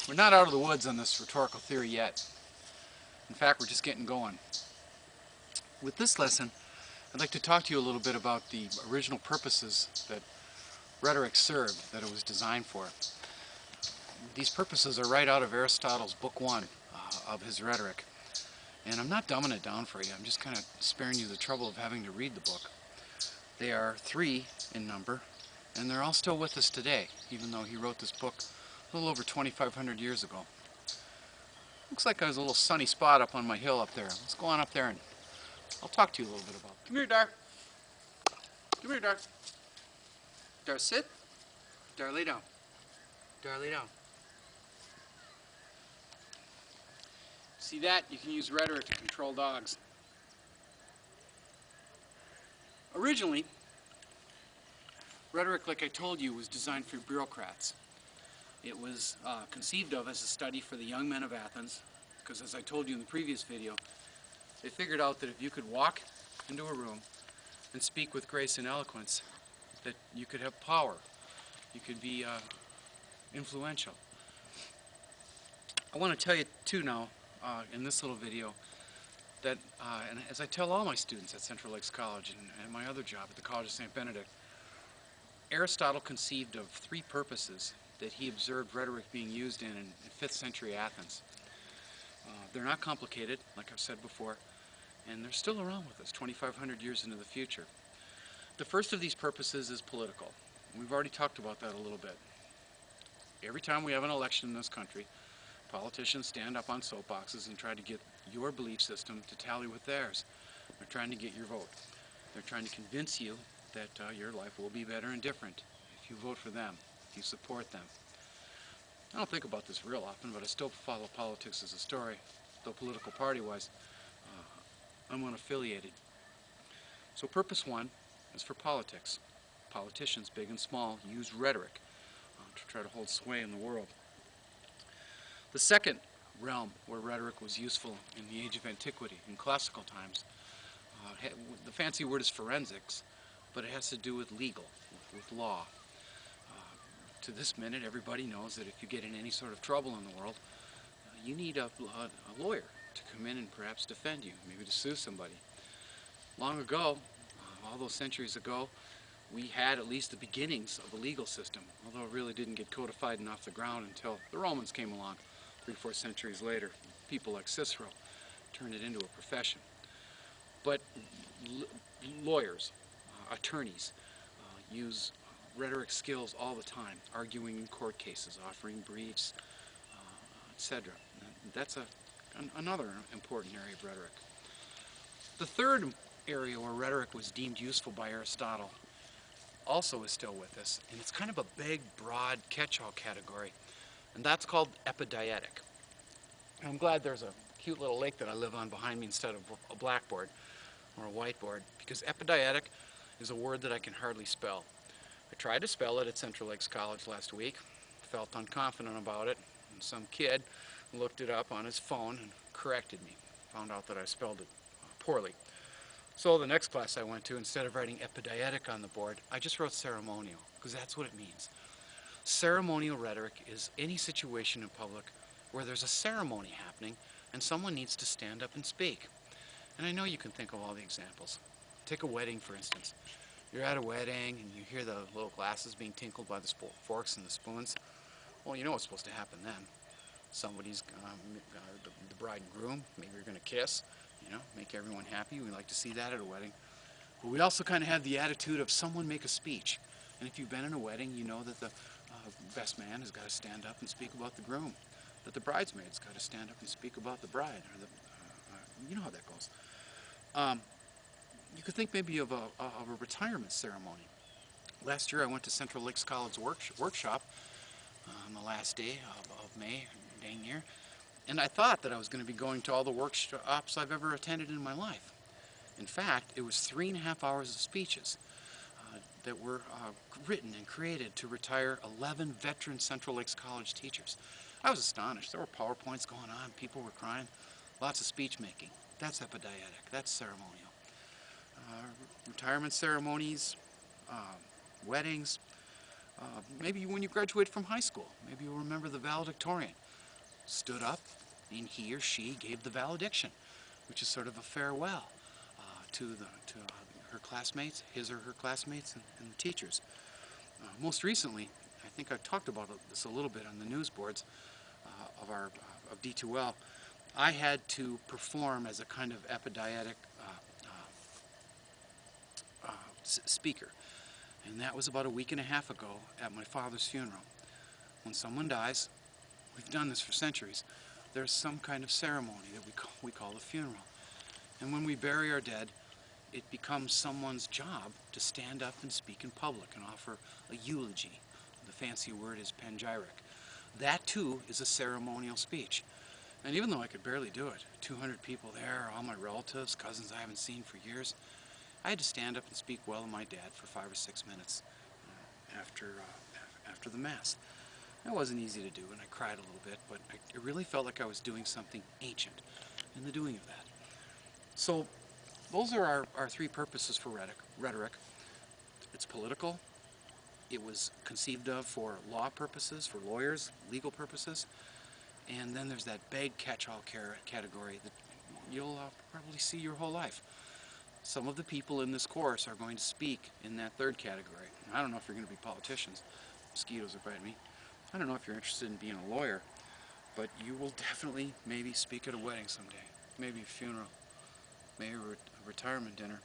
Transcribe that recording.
We're not out of the woods on this rhetorical theory yet. In fact, we're just getting going. With this lesson, I'd like to talk to you a little bit about the original purposes that rhetoric served, that it was designed for. These purposes are right out of Aristotle's book 1 of his Rhetoric. And I'm not dumbing it down for you, I'm just kind of sparing you the trouble of having to read the book. They are 3 in number, and they're all still with us today, even though he wrote this book a little over 2,500 years ago. Looks like there's a little sunny spot up on my hill up there. Let's go on up there and I'll talk to you a little bit about it. Come here, Dar. Come here, Dar. Dar, sit. Dar, lay down. Dar, lay down. See that? You can use rhetoric to control dogs. Originally, rhetoric, like I told you, was designed for bureaucrats. It was conceived of as a study for the young men of Athens, because as I told you in the previous video, they figured out that if you could walk into a room and speak with grace and eloquence, that you could have power. You could be influential. I want to tell you too now, in this little video, that, and as I tell all my students at Central Lakes College and my other job at the College of St. Benedict, Aristotle conceived of 3 purposes that he observed rhetoric being used in 5th century Athens. They're not complicated, like I've said before, and they're still around with us 2,500 years into the future. The first of these purposes is political. We've already talked about that a little bit. Every time we have an election in this country, politicians stand up on soapboxes and try to get your belief system to tally with theirs. They're trying to get your vote. They're trying to convince you that your life will be better and different if you vote for them, if you support them. I don't think about this real often, but I still follow politics as a story, though political party-wise, I'm unaffiliated. So purpose 1 is for politics. Politicians, big and small, use rhetoric to try to hold sway in the world. The second realm where rhetoric was useful in the age of antiquity, in classical times, the fancy word is forensics, but it has to do with legal, with law. To this minute, everybody knows that if you get in any sort of trouble in the world, you need a lawyer to come in and perhaps defend you, maybe to sue somebody. Long ago, all those centuries ago, we had at least the beginnings of a legal system, although it really didn't get codified and off the ground until the Romans came along 3-4 centuries later. People like Cicero turned it into a profession. But lawyers, attorneys, use rhetoric skills all the time, arguing in court cases, offering briefs, etc. That's another important area of rhetoric. The third area where rhetoric was deemed useful by Aristotle also is still with us, and it's kind of a big, broad, catch-all category, and that's called epidietic. And I'm glad there's a cute little lake that I live on behind me instead of a blackboard or a whiteboard, because epidietic is a word that I can hardly spell. I tried to spell it at Central Lakes College last week, felt unconfident about it, and some kid looked it up on his phone and corrected me, found out that I spelled it poorly. So the next class I went to, instead of writing epidietic on the board, I just wrote ceremonial, because that's what it means. Ceremonial rhetoric is any situation in public where there's a ceremony happening and someone needs to stand up and speak. And I know you can think of all the examples. Take a wedding, for instance. You're at a wedding and you hear the little glasses being tinkled by the forks and the spoons. Well, you know what's supposed to happen then. Somebody's, the bride and groom, maybe you're going to kiss, you know, make everyone happy. We like to see that at a wedding. But we also kind of have the attitude of someone make a speech. And if you've been in a wedding, you know that the best man has got to stand up and speak about the groom. That the bridesmaid's got to stand up and speak about the bride. Or you know how that goes. You could think maybe of a retirement ceremony. Last year I went to Central Lakes College workshop on the last day of May, dang near, and I thought that I was going to be going to all the workshops I've ever attended in my life. In fact, it was 3.5 hours of speeches that were written and created to retire 11 veteran Central Lakes College teachers. I was astonished. There were PowerPoints going on, people were crying, lots of speech making. That's epidietic, that's ceremonial. Retirement ceremonies, weddings, maybe when you graduate from high school, maybe you'll remember the valedictorian. stood up and he or she gave the valediction, which is sort of a farewell to her classmates, his or her classmates, and the teachers. Most recently, I think I talked about this a little bit on the news boards of D2L. I had to perform as a kind of epidietic speaker, and that was about a week and a half ago at my father's funeral. When someone dies, we've done this for centuries, there's some kind of ceremony that we call a funeral. And when we bury our dead, it becomes someone's job to stand up and speak in public and offer a eulogy. The fancy word is panegyric. That too is a ceremonial speech. And even though I could barely do it, 200 people there, all my relatives, cousins I haven't seen for years, I had to stand up and speak well of my dad for 5 or 6 minutes after the Mass. That wasn't easy to do, and I cried a little bit, but it really felt like I was doing something ancient in the doing of that. So those are our three purposes for rhetoric. It's political. It was conceived of for law purposes, for lawyers, legal purposes. And then there's that big catch-all category that you'll probably see your whole life. Some of the people in this course are going to speak in that third category. I don't know if you're going to be politicians. Mosquitoes are biting me. I don't know if you're interested in being a lawyer, but you will definitely maybe speak at a wedding someday, maybe a funeral, maybe a retirement dinner.